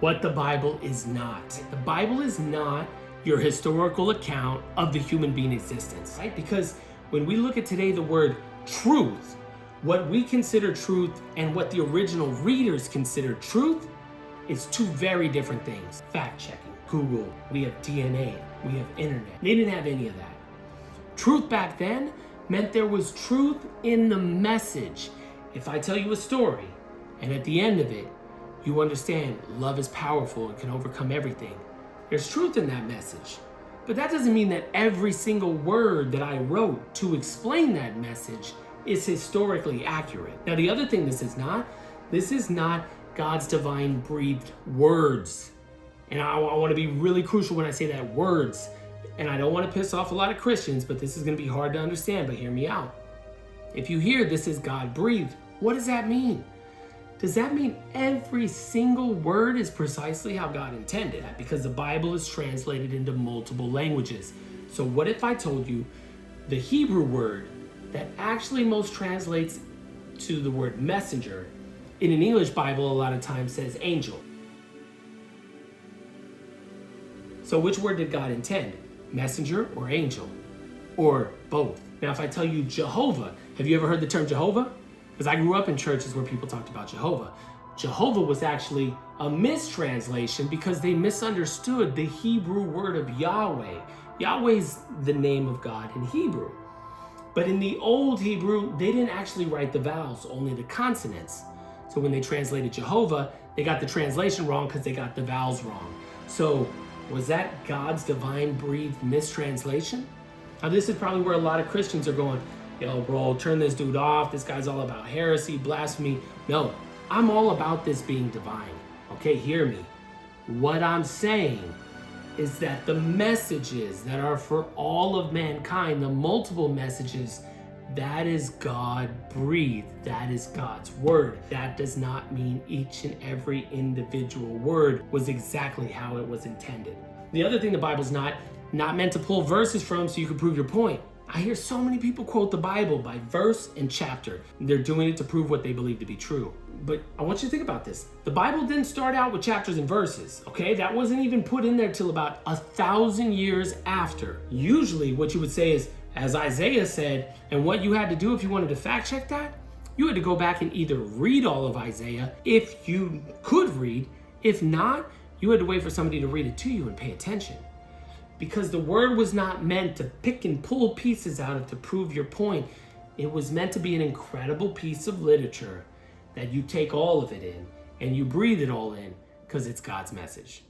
What the Bible is not. The Bible is not your historical account of the human being existence, right? Because when we look at today the word truth, what we consider truth and what the original readers consider truth is two very different things. Fact checking, Google, we have DNA, we have internet. They didn't have any of that. Truth back then meant there was truth in the message. If I tell you a story and at the end of it, you understand love is powerful and can overcome everything, there's truth in that message. But that doesn't mean that every single word that I wrote to explain that message is historically accurate. Now, the other thing this is not God's divine breathed words. And I want to be really crucial when I say that, words. And I don't want to piss off a lot of Christians, but this is going to be hard to understand, but hear me out. If you hear this is God breathed, what does that mean? Does that mean every single word is precisely how God intended? Because the Bible is translated into multiple languages. So what if I told you the Hebrew word that actually most translates to the word messenger in an English Bible a lot of times says angel? So which word did God intend? Messenger or angel? Or both? Now if I tell you Jehovah, have you ever heard the term Jehovah? Because I grew up in churches where people talked about Jehovah. Jehovah was actually a mistranslation because they misunderstood the Hebrew word of Yahweh. Yahweh's the name of God in Hebrew. But in the old Hebrew, they didn't actually write the vowels, only the consonants. So when they translated Jehovah, they got the translation wrong because they got the vowels wrong. So was that God's divine breathed mistranslation? Now this is probably where a lot of Christians are going, yo, bro, turn this dude off. This guy's all about heresy, blasphemy. No, I'm all about this being divine. Okay, hear me. What I'm saying is that the messages that are for all of mankind, the multiple messages, that is God breathed. That is God's word. That does not mean each and every individual word was exactly how it was intended. The other thing the Bible's not meant to pull verses from so you can prove your point. I hear so many people quote the Bible by verse and chapter. They're doing it to prove what they believe to be true. But I want you to think about this. The Bible didn't start out with chapters and verses, okay? That wasn't even put in there till about 1,000 years after. Usually what you would say is, as Isaiah said, and what you had to do if you wanted to fact check that, you had to go back and either read all of Isaiah if you could read. If not, you had to wait for somebody to read it to you and pay attention. Because the word was not meant to pick and pull pieces out of to prove your point. It was meant to be an incredible piece of literature that you take all of it in and you breathe it all in because it's God's message.